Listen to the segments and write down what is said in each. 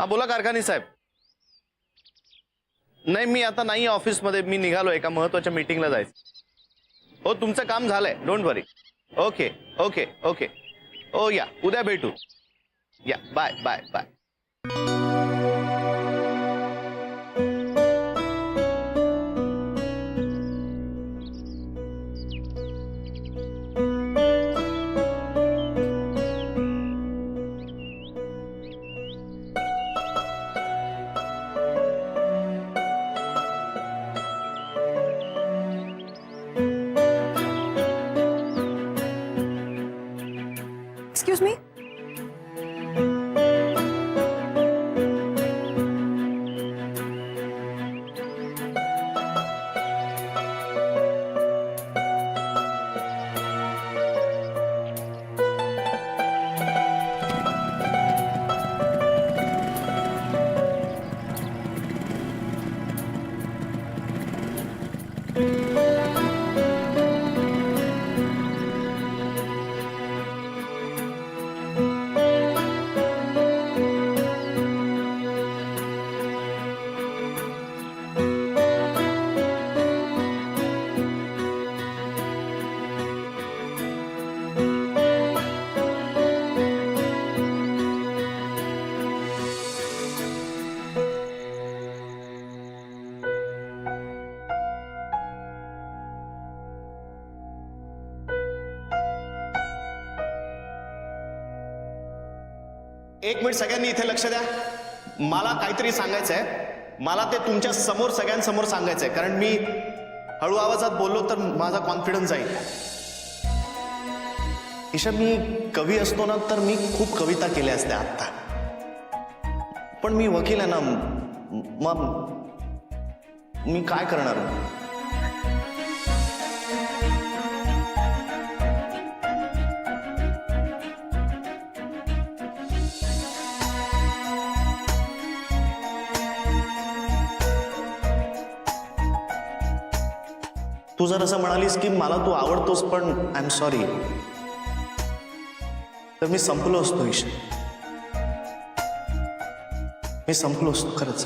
हा बोला कारखानी साहेब. नाही मी आता नाही ऑफिसमध्ये, मी निघालो एका महत्वाच्या मीटिंगला जायचं. हो तुमचं काम झालंय, don't worry. Okay okay okay. ओ या उद्या भेटू. या bye bye bye. Excuse me? एक मिनिट सगळ्यांनी इथे लक्ष द्या. मला काहीतरी सांगायचं आहे. मला ते तुमच्या समोर सगळ्यांसमोर सांगायचं आहे, कारण मी हळू आवाजात बोललो तर माझा कॉन्फिडन्स जाईल. ईशा, मी कवी असतो ना तर मी खूप कविता केल्या असत्या आत्ता, पण मी वकील आहे ना, मग मी काय करणार. तू जर असं म्हणालीस की मला तू आवडतोस पण आय एम सॉरी, तर मी संपलो असतो ईशा. मी संपलो असतो खरंच.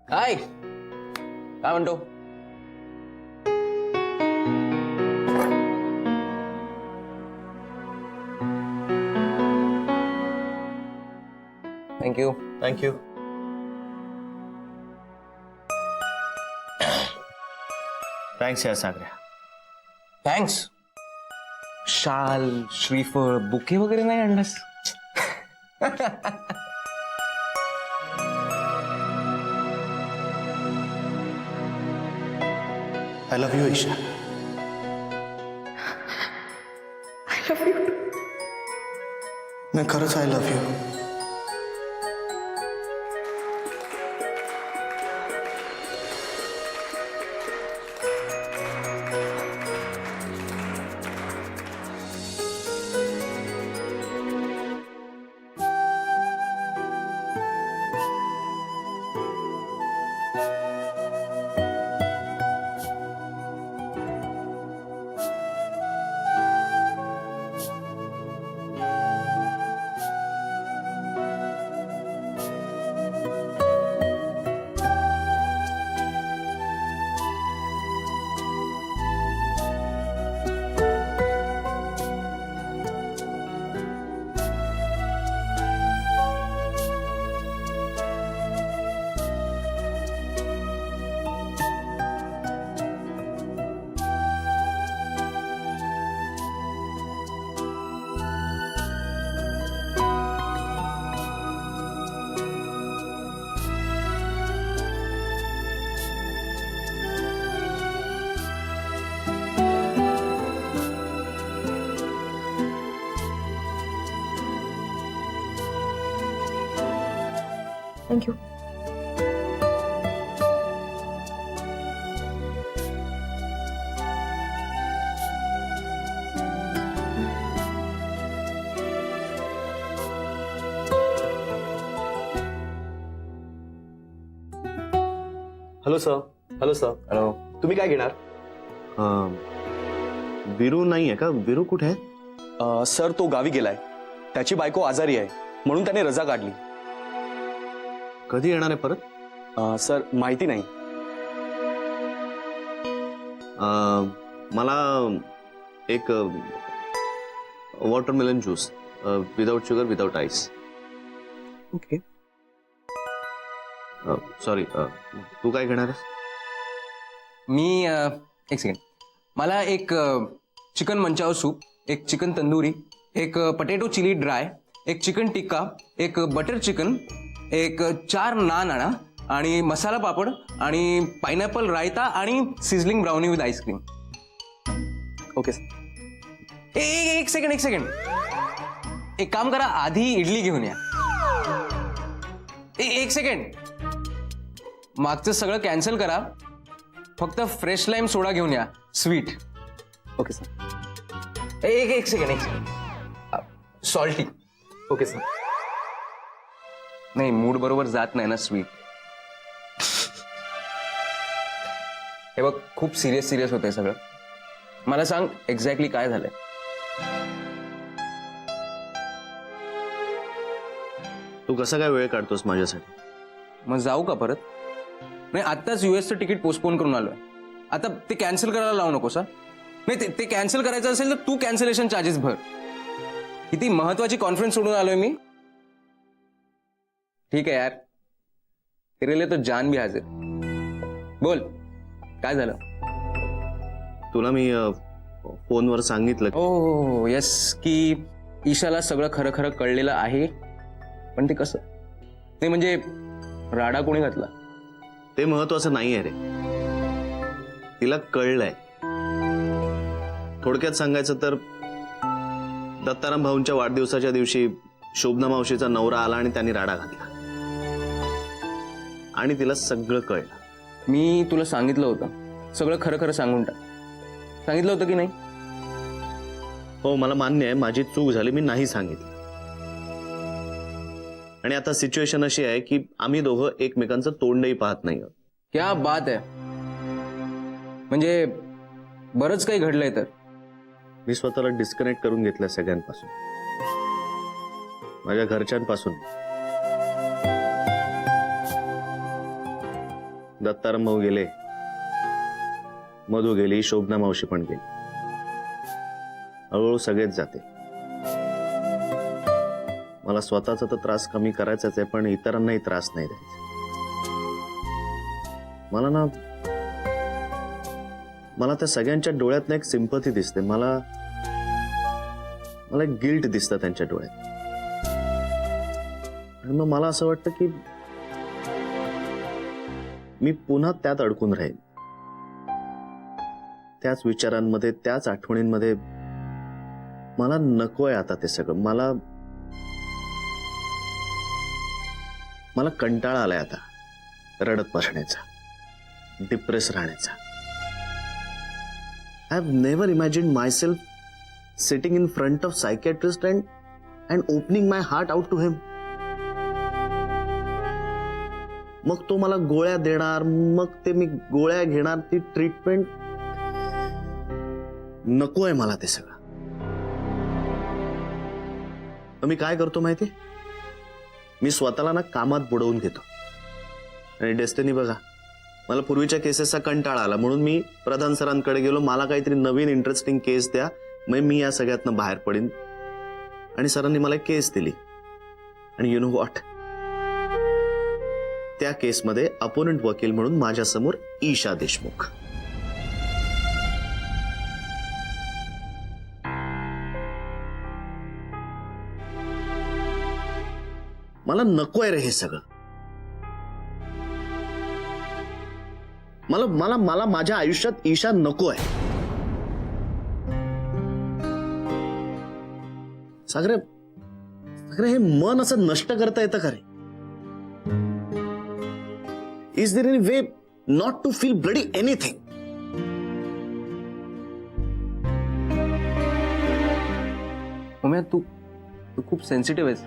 हाय, काय म्हणतो? थँक्यू. थँक्यू. थँक्स या सागऱ्या. थँक्स. शाल, श्रीफळ, बुके वगैरे नाही आणलास? I love you Isha. I love you. मी खरंच I love you. Thank you. Hello sir. Hello sir. Hello. तुम्ही काय घेणार? विरू नाही आहे का? विरू कुठे आहे? सर तो गावी गेलाय. त्याची बायको आजारी आहे म्हणून त्याने रजा काढली. कधी येणार आहे परत? सर माहिती नाही. मला एक watermelon juice without sugar without ice. Okay. Sorry, तू काय घेणार आहेस? मी एक सेकंड. मला एक चिकन मंचाओ सूप, एक चिकन तंदुरी, एक पटेटो चिली ड्राय, एक चिकन टिक्का, एक बटर चिकन, एक 4 नान आणा आणि मसाला पापड आणि पायनॅपल रायता आणि sizzling brownie with ice cream. Okay sir. एक सेकंड. एक काम करा, आधी इडली घेऊन या. एक सेकंड. मागचं सगळं कॅन्सल करा, फक्त फ्रेश लाईम सोडा घेऊन या, स्वीट. Okay sir. एक सेकंड. सॉल्टी. Okay sir. नाही, मूड बरोबर जात नाही ना स्वीट. हे बघ, खूप सिरियस होतंय सगळं. मला सांग एक्झॅक्टली काय झालंय. तू कसा काय वेळ काढतोस माझ्यासाठी? मग जाऊ का परत? नाही, आत्ताच युएसचं तिकीट पोस्टपोन करून आलोय. आता ते कॅन्सल करायला लावू नकोस हा. नाही, ते कॅन्सल करायचं असेल तर तू कॅन्सलेशन चार्जेस भर. किती महत्वाची कॉन्फरन्स सोडून आलोय मी. ठीक आहे यार, तेरे लिए तो जान भी हाजिर. बोल, काय झालं? तुला मी फोनवर सांगितलं हो येस, की ईशाला सगळं खरं खरं कळलेलं आहे. पण ते कसं? ते म्हणजे राडा कोणी घातला? ते महत्वाचं नाही आहे रे. तिला कळलंय. थोडक्यात सांगायचं तर दत्ताराम भाऊंच्या वाढदिवसाच्या दिवशी शोभना मावशीचा नवरा आला आणि त्यांनी राडा घातला आणि तिला सगळं कळलं. मी तुला सांगितलं होतं सगळं खरं खरं सांगून टाक. सांगितलं होतं की नाही? हो, मला मान्य आहे, माझी चूक झाली, मी नाही सांगितलं. आणि आता सिच्युएशन अशी आहे की आम्ही दोघं एकमेकांचं तोंडही पाहत नाही आहोत. क्या बात आहे. म्हणजे बरंच काही घडलंय तर. मी स्वतःला डिस्कनेक्ट करून घेतलं सगळ्यांपासून, माझ्या घरच्यांपासून. दत्ताराम भाऊ गेले, मधू गेली, शोभना मावशी पण गेली. हळूहळू सगळेच जाते. मला स्वतःचा तर त्रास कमी करायचाच आहे, पण इतरांनाही त्रास नाही द्यायचा. मला त्या सगळ्यांच्या डोळ्यात एक सिंपथी दिसते. मला एक गिल्ट दिसतं त्यांच्या डोळ्यात. आणि मग मला असं वाटतं की मी पुन्हा त्यात अडकून राहीन, त्याच विचारांमध्ये, त्याच आठवणींमध्ये. मला नकोय आता ते सगळं. मला कंटाळा आलाय आता रडत बसण्याचा, डिप्रेस राहण्याचा. I have never imagined myself sitting in front of psychiatrist and opening my heart out to him. मग तो मला गोळ्या देणार, मग ते मी गोळ्या घेणार, ती ट्रीटमेंट. नकोय मला ते सगळं. मी काय करतो माहिती? मी स्वतःला ना कामात बुडवून घेतो. आणि डेस्टिनी बघा, मला पूर्वीच्या केसेसचा कंटाळा आला म्हणून मी प्रधान सरांकडे गेलो. मला काहीतरी नवीन इंटरेस्टिंग केस द्या, मग मी या सगळ्यातनं बाहेर पडीन. आणि सरांनी मला एक केस दिली. आणि यु नो व्हॉट, त्या केसमध्ये अपोनंट वकील म्हणून माझ्या समोर ईशा देशमुख. मला नकोय रे हे सगळं. मला माझ्या आयुष्यात ईशा नकोय. सागरे, हे मन असं नष्ट करता येतं का रे? Is there any way not to feel bloody anything? Umya, तू खूप सेन्सिटिव्ह आहेस.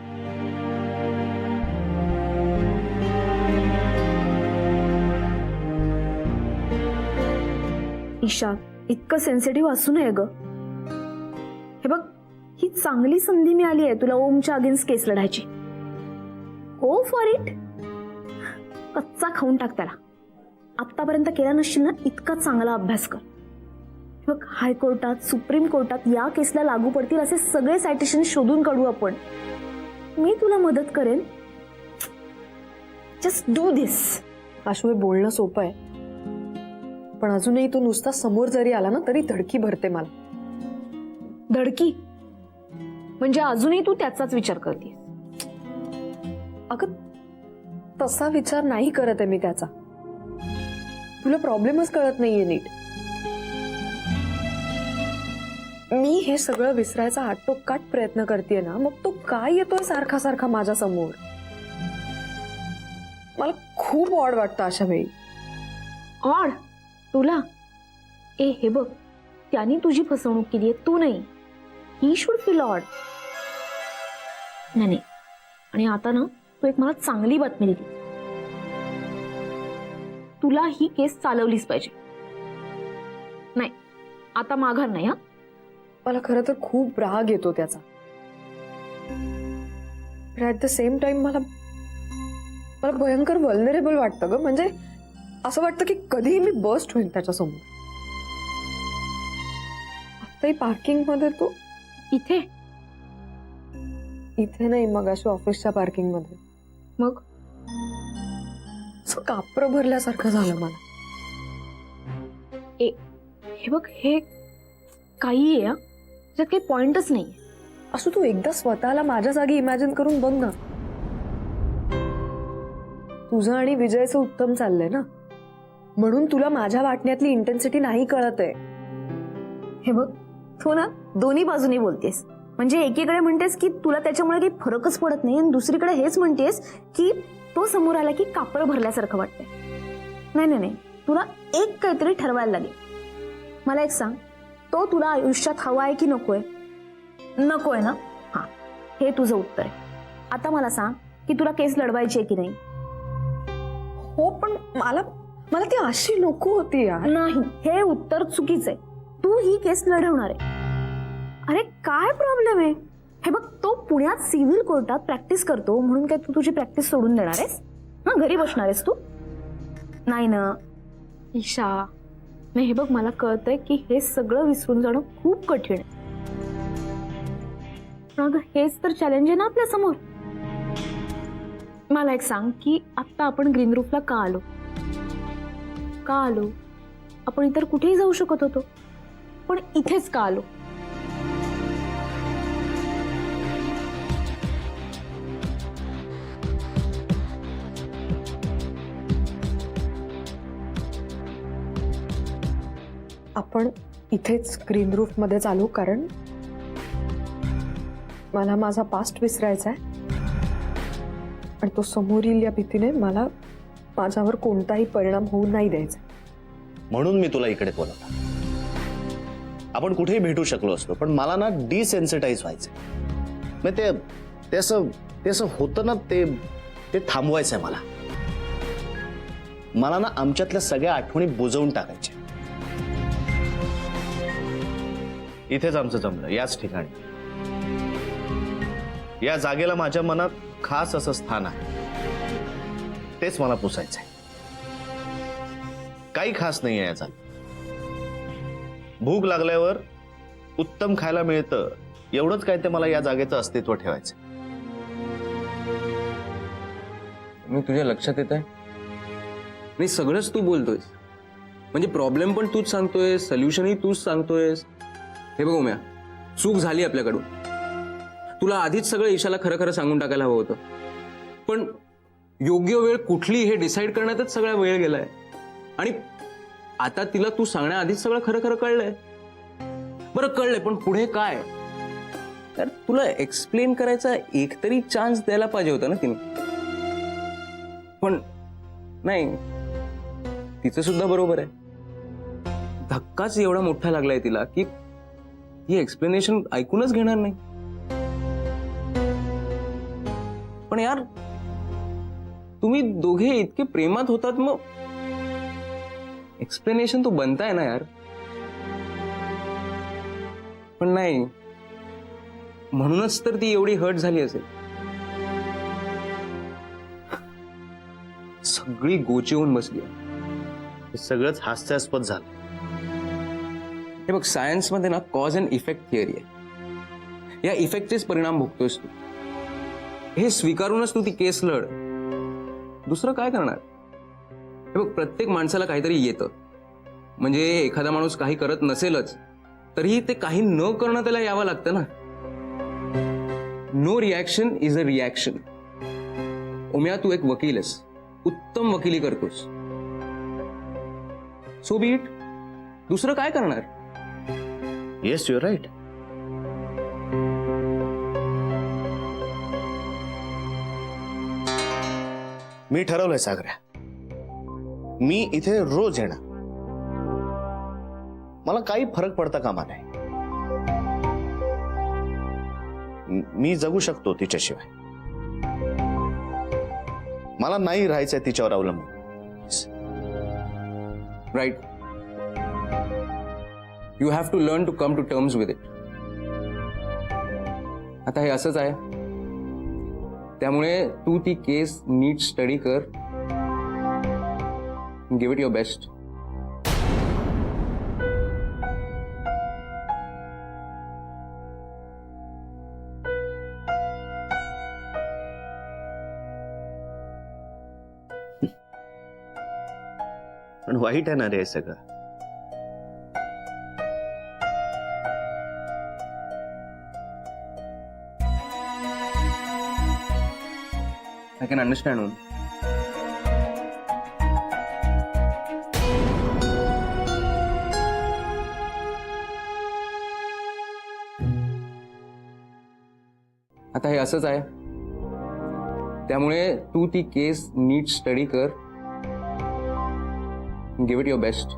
ईशा, इतकं सेन्सिटिव्ह असू नये ग. हे बघ, ही चांगली संधी मिळाली आहे तुला ओमच्या अगेन्स्ट केस लढायची. Go for it. कच्चा खाऊन टाक त्याला. आतापर्यंत केला नसशील ना इतका चांगला अभ्यास कर. हे बघ, हायकोर्टात, सुप्रीम कोर्टात या केसला लागू पडतील असे सगळे सायटेशन शोधून काढू आपण. मी तुला मदत करेन. जस्ट डू दिस. आशू, हे बोलणं सोपं आहे, पण अजूनही तो नुसता समोर जरी आला ना तरी धडकी भरते मला. धडकी म्हणजे अजूनही तू त्याचाच विचार करते. अगं, तसा विचार नाही करत आहे मी त्याचा. तुला प्रॉब्लेमच कळत नाहीये नीट. मी हे सगळं विसरायचा आटोकाट प्रयत्न करतेय ना, मग तो काय येतोय सारखा सारखा माझ्या समोर. मला खूप ऑड वाटतं अशा वेळी. ऑड तुला? ए हे बघ, त्याने तुझी फसवणूक केली आहे, तू नाही. He should feel odd. नाही. आणि आता ना तू एक मला चांगली बातमी दिली. तुला ही केस चालवलीच पाहिजे. नाही, आता माघार नाही. हा, मला खरं तर खूप राग येतो त्याचा. ऍट द सेम टाइम मला भयंकर व्हल्नरेबल वाटतं ग. म्हणजे असं वाटतं की कधीही मी बस्ट होईन त्याच्यासमोर. आताही पार्किंग मध्ये तो इथे नाही, मग अशी ऑफिसच्या पार्किंग मध्ये. मग असं कापरं भरल्यासारखं झालं मला. हे बघ, हे काही आहे. त्याच्यात काही पॉइंटच नाही. असं तू एकदा स्वतःला माझ्या जागी इमॅजिन करून बघ ना. तुझं आणि विजयचं उत्तम चाललंय ना, म्हणून तुला माझ्या वाटण्यातली इंटेन्सिटी नाही कळत आहे. हे बघ, तू ना दोन्ही बाजूनी बोलतेस. म्हणजे एकीकडे म्हणतेस की तुला त्याच्यामुळे काही फरकच पडत नाही, आणि दुसरीकडे हेच म्हणतेस की तो समोर आला की कापड भरल्यासारखं वाटतंय. नाही, तुला एक काहीतरी ठरवायला लागेल. मला एक सांग, तो तुला आयुष्यात हवा आहे की नकोय? नकोय ना? हा, हे तुझं उत्तर आहे. आता मला सांग की तुला केस लढवायची आहे की नाही? हो, पण मला ती अशी नको होती यार. नाही, हे उत्तर चुकीचं आहे. तू ही केस लढवणार आहे. अरे काय प्रॉब्लेम आहे? हे बघ, तो पुण्यात सिव्हिल कोर्टात प्रॅक्टिस करतो म्हणून काय तू तुझी प्रॅक्टिस सोडून देणार आहेस? हा, घरी बसणार आहेस तू? नाही ना ईशा. नाही, हे बघ, मला कळतंय की हे सगळं विसरून जाणं खूप कठीण आहे. अगं, हेच तर चॅलेंज आहे ना आपल्या समोर. मला एक सांग की आता आपण ग्रीन रूफला का आलो? आपण इतर कुठेही जाऊ शकत होतो, पण इथेच का आलो? आपण इथेच ग्रीन रूफ मध्ये चालू, कारण मला माझा पास्ट विसरायचा आहे आणि तो समोर येईल या भीतीने मला माझ्यावर कोणताही परिणाम होऊ नाही द्यायचा. म्हणून मी तुला इकडे बोलवलं. आपण कुठेही भेटू शकलो असतो, पण मला ना डिसेन्सिटाईज व्हायचं. मग ते असं होतं ना, ते थांबवायचंय मला. मला ना आमच्यातल्या सगळ्या आठवणी बुजवून टाकायच्या. इथेच आमचं जमलं, याच ठिकाणी. या जागेला माझ्या मनात खास असं स्थान आहे. तेच मला पुसायचंय. काही खास नाही आहे या जागेत. भूक लागल्यावर उत्तम खायला मिळतं, एवढंच काय ते मला या जागेचं अस्तित्व ठेवायचं. मी तुझ्या लक्षात येत आहे? नाही, सगळंच तू बोलतोयस. म्हणजे प्रॉब्लेम पण तूच सांगतोयस, सोल्युशनही तूच सांगतोयस. हे बघ उम्या, चूक झाली आपल्याकडून. तुला आधीच सगळं ईशाला खरं खरं सांगून टाकायला हवं होतं, पण योग्य वेळ कुठली हे डिसाईड करण्यातच सगळा वेळ गेलाय. आणि आता तिला तू सांगण्याआधीच सगळं खरं खरं कळलंय. बरं कळलंय, पण पुढे काय? तर तुला एक्सप्लेन करायचा एकतरी चान्स द्यायला पाहिजे होता ना तिने. पण नाही, तिचं सुद्धा बरोबर आहे. धक्काच एवढा मोठा लागलाय तिला की ही एक्सप्लेनेशन ऐकूनच घेणार नाही. पण यार, तुम्ही दोघे इतके प्रेमात होतात, मग एक्सप्लेनेशन तो बनताय ना यार. पण नाही, म्हणूनच तर ती एवढी हर्ट झाली असेल. सगळी गोची होऊन बसली. हे सगळंच हास्यास्पद झालं. हे बघ, सायन्समध्ये ना कॉज अँड इफेक्ट थिअरी आहे. या इफेक्टचेच परिणाम भोगतोयस तू. हे स्वीकारूनच तू ती केस लढ. दुसरं काय करणार? हे बघ, प्रत्येक माणसाला काहीतरी येतं. म्हणजे एखादा माणूस काही करत नसेलच तरीही ते काही न करणं त्याला यावं लागतं ना. No reaction is a reaction. Omya, तू एक वकील आहेस, उत्तम वकिली करतोस. So be it. दुसरं काय करणार? Yes, you right. मी ठरवलंय सागऱ्या, मी इथे रोज येणार. मला काही फरक पडता कामा नाही. मी जगू शकतो तिच्याशिवाय. मला नाही राहायचंय तिच्यावर अवलंबून. Right. You have to learn to come to terms with it. आता हे असंच आहे, त्यामुळे तू ती केस नीट स्टडी कर. Give it your best. पण वाईट आहे ना रे हे सगळं. I can understand. आता हे असंच आहे, त्यामुळे तू ती केस नीट स्टडी कर. Give it your best.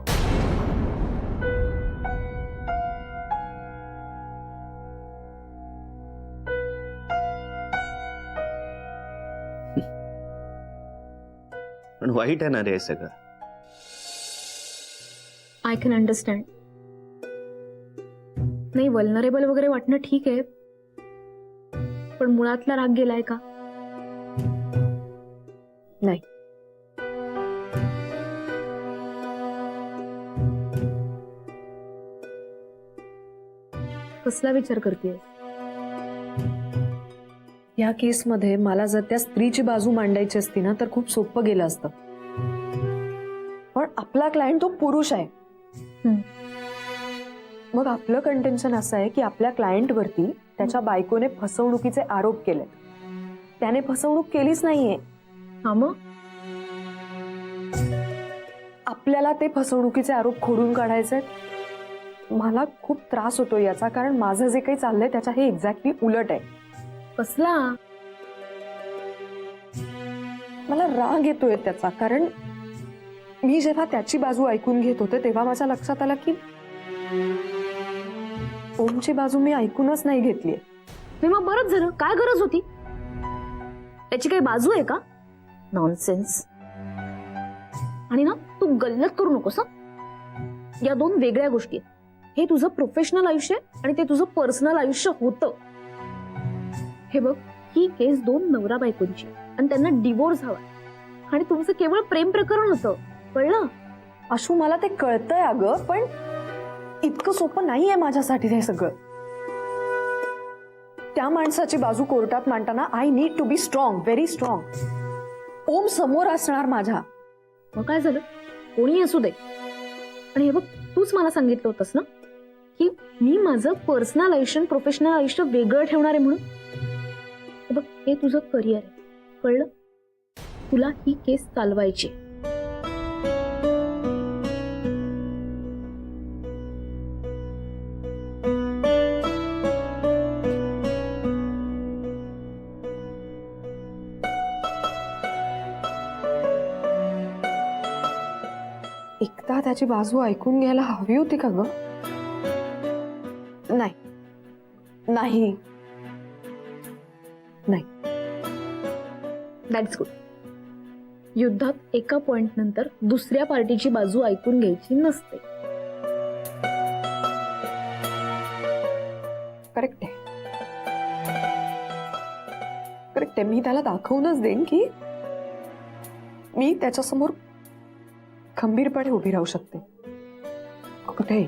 पण वाईट आहे ना रे हे सगळं. I can understand. नाही, वल्नरेबल वगैरे वाटणं ठीक आहे, पण मुळातला राग गेलाय का? नाही. कसला विचार करतेय? या केसमध्ये मला जर त्या स्त्रीची बाजू मांडायची असती ना तर खूप सोपं गेलं असतं. पण आपला क्लायंट तो पुरुष आहे. मग आपलं कंटेन्शन असं आहे की आपल्या क्लायंटवरती त्याच्या बायकोने फसवणुकीचे आरोप केले. त्याने फसवणूक केलीच नाहीये. हा, मग आपल्याला ते फसवणुकीचे आरोप खोडून काढायचे. मला खूप त्रास होतो याचा, कारण माझं जे काही चाललंय त्याच्या हे एक्झॅक्टली उलट आहे. कसला? मला राग येतोय त्याचा, कारण मी जेव्हा त्याची बाजू ऐकून घेत होते तेव्हा माझ्या लक्षात आलं की ओमची बाजू मी ऐकूनच नाही घेतलीये. मी मग बरंच झालं. काय गरज होती? त्याची काही बाजू आहे का? नॉनसेन्स. आणि ना, तू गल्लत करू नकोस. या दोन वेगळ्या गोष्टी आहेत. हे तुझं प्रोफेशनल आयुष्य आहे आणि ते तुझं पर्सनल आयुष्य होतं. हे बघ, ही केस दोन नवरा बायकोंची आणि त्यांना डिवोर्स हवा आणि तुमचं केवळ प्रेम प्रकरण होतं. कळलं? आशू, मला ते कळतंय अगं, पण इतकं सोपं नाहीये माझ्यासाठी हे सगळं. त्या माणसाची बाजू कोर्टात मांडताना I need to be strong, very strong. Om समोर असणार माझ्या. मग काय झालं? कोणी असू दे. आणि हे बघ, तूच मला सांगितलं होतंस ना की मी माझं पर्सनल आयुष्य प्रोफेशनल आयुष्य वेगळं ठेवणार आहे म्हणून. हे बघ, हे तुझं करिअर आहे. कळलं? तुला ही केस चालवायची. एकदा त्याची बाजू ऐकून घ्यायला हवी होती का ग? नाही नाही नाही. That's good. युद्धात एका पॉइंट नंतर दुसऱ्या पार्टीची बाजू ऐकून घ्यायची नसते. करेक्ट आहे, मी त्याला दाखवूनच देईन की मी त्याच्यासमोर खंबीरपणे उभी राहू शकते कुठेही.